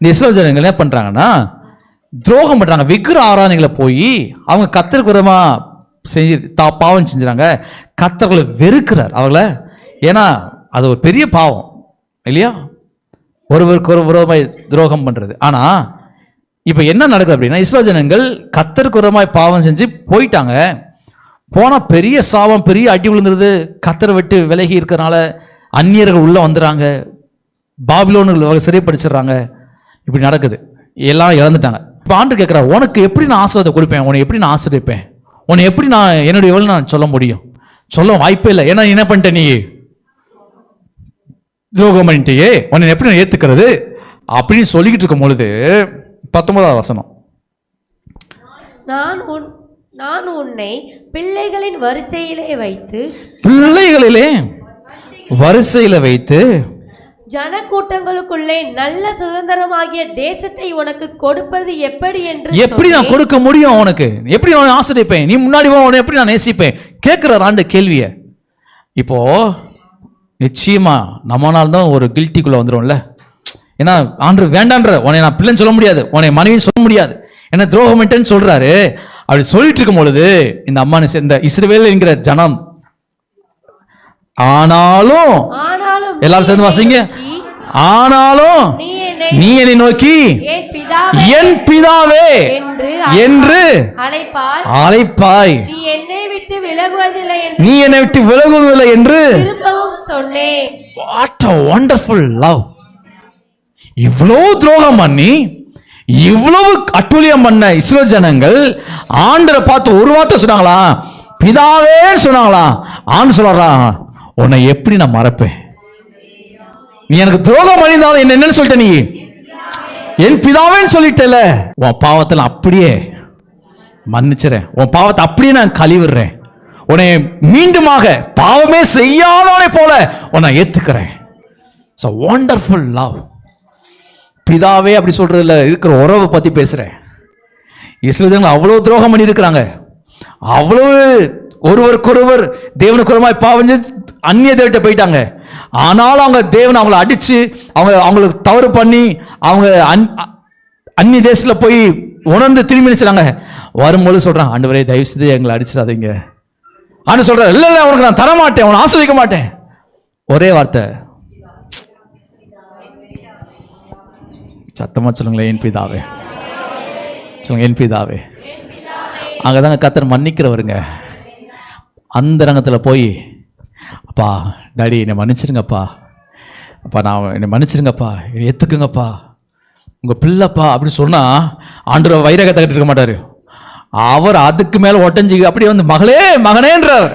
இந்த இஸ்ரவேல் ஜனங்கள் என்ன பண்றாங்கன்னா துரோகம் பண்றாங்க. விக்கிர ஆராதனைகளை போய் அவங்க கர்த்தருக்கு விரோதமா செஞ்சு பாவம் செஞ்சுறாங்க. கர்த்தர்களை வெறுக்கிறார் அவங்கள. ஏன்னா அது ஒரு பெரிய பாவம் இல்லையா, ஒருவருக்கு ஒரு விரோதமாய் துரோகம் பண்றது. ஆனா இப்ப என்ன நடக்குது அப்படின்னா, இஸ்ரவேல் ஜனங்கள் கர்த்தருக்கு விரோதமாய் பாவம் செஞ்சு போயிட்டாங்க. போனா பெரிய சாபம், பெரிய அடி விழுந்துருது. கர்த்தரை விட்டு விலகி இருக்கிறனால அந்நியர்கள் உள்ள வந்துடுறாங்க, பாபிலோனுக்கு சிறைப்படுத்திடுறாங்க. இப்படி நடக்குது, எல்லாம் இழந்துட்டாங்க. இப்போ ஆண்டு கேட்குறாரு, உனக்கு எப்படி நான் ஆசீர்வாதம் கொடுப்பேன், உன்னை எப்படி நான் ஆசீர்வதிப்பேன், உன்னை எப்படி நான் என்னுடைய எவ்வளோ நான் சொல்ல முடியும்? சொல்ல வாய்ப்பே இல்லை. ஏன்னா என்ன பண்ணிட்ட, நீ துரோகம் பண்ணிட்டியே, உன்னை எப்படி நான் ஏற்றுக்கிறது அப்படின்னு சொல்லிக்கிட்டு இருக்கும் பொழுது 19வது வசனம், நான் உன்னை பிள்ளைகளின் வரிசையிலே வைத்து ஜனக்கூட்டங்களுக்குள்ளே நல்ல சுதந்திரமாகிய தேசத்தை உனக்கு கொடுப்பது எப்படி நான் கொடுக்க முடியும், உனக்கு எப்படி நான் ஆசிரியப்பேன், நீ முன்னாடி உன்னை எப்படி நான் நேசிப்பேன் கேட்கிறார் ஆண்டு கேள்வியை. இப்போ நிச்சயமா நம்மளால தான் ஒரு கில்ட்டிக்குள்ள வந்துடும்ல. ஏன்னா ஆண்டு வேண்டான்ற, உன்னை நான் பிள்ளைன்னு சொல்ல முடியாது, உன்னை மனைவி சொல்ல முடியாது, என்ன துரோகம்ட்டேன்னு சொல்றாரு. அப்படி சொல்லிட்டு இருக்கும் பொழுது இந்த அம்மா இந்த இஸ்ரவேல் என்கிற ஜனம், ஆனாலும் எல்லாரும் சேர்ந்து வாசிங்க, ஆனாலும் நீ என்னை நோக்கி என் பிதாவே என்று அழைப்பாய், நீ என்னை விட்டு விலகுவதில்லை என்று சொன்னேன். What a wonderful love! இவ்வளவு துரோகம் பண்ணி இவ்வளவு அட்டூழியம் பண்ண இஸ்ரவேல் ஜனங்கள் ஆண்டரை பார்த்து ஒரு வார்த்தை சொன்னாங்களா, பிதாவே சொன்னாங்களா. ஆண்டு சொல்றா, உன்னை எப்படி நான் மறப்பேன், நீ எனக்கு துரோகம் பண்ணியிருந்தாலும் என்னன்னு சொல்லிட்ட, நீ என் பிதாவேன்னு சொல்லிட்டல, உன் பாவத்தில் அப்படியே மன்னிச்சுறேன், உன் பாவத்தை அப்படியே நான் கழுவிடுறேன், உன்னை மீண்டுமாக பாவமே செய்யாதவனை போல உன்னை ஏத்துக்கிறேன். So wonderful love. பிதாவே அப்படி சொல்றதுல இருக்கிற உறவை பத்தி பேசுறேன். இஸ்ரவேல் ஜனங்கள் அவ்வளவு துரோகம் பண்ணி இருக்கிறாங்க, அவ்வளவு ஒருவருக்கொருவர் தேவனுக்கு ஒருமாய் பாவம் செஞ்சு அந்நிய தேவட்ட போயிட்டாங்க. ஆனாலும் அவங்க தேவன் அவங்களை அடிச்சு அவங்களுக்கு தவறு பண்ணி அவங்க அந்நிய தேசத்துல போய் உணர்ந்து திரும்பி நினைச்சாங்க. வரும்போது சொல்றாங்க, ஆண்டவரே தயவு செய்து எங்களை அடிச்சிடாதீங்க. ஆண்டு சொல்ற, இல்ல இல்ல உனக்கு நான் தரமாட்டேன், உன்னை ஆசீர்வதிக்க மாட்டேன். ஒரே வார்த்தை, சத்தமா சொல்லுங்களேன், என் பிதாவே சொல்லுங்க, என் பிதாவே. அங்கதாங்க கர்த்தர் மன்னிக்கிறவருங்க. அந்த ரங்கத்தில் போய், அப்பா டாடி என்னை மன்னிச்சிருங்கப்பா, அப்பா நான் என்னை மன்னிச்சிருங்கப்பா, என்னை ஏற்றுக்குங்கப்பா, உங்கள் பிள்ளைப்பா அப்படின்னு சொன்னால் ஆண்டவர் வைரகத்தை கட்டிருக்க மாட்டார். அவர் அதுக்கு மேலே ஒட்டஞ்சி அப்படியே வந்து மகளே மகனேன்றவர்.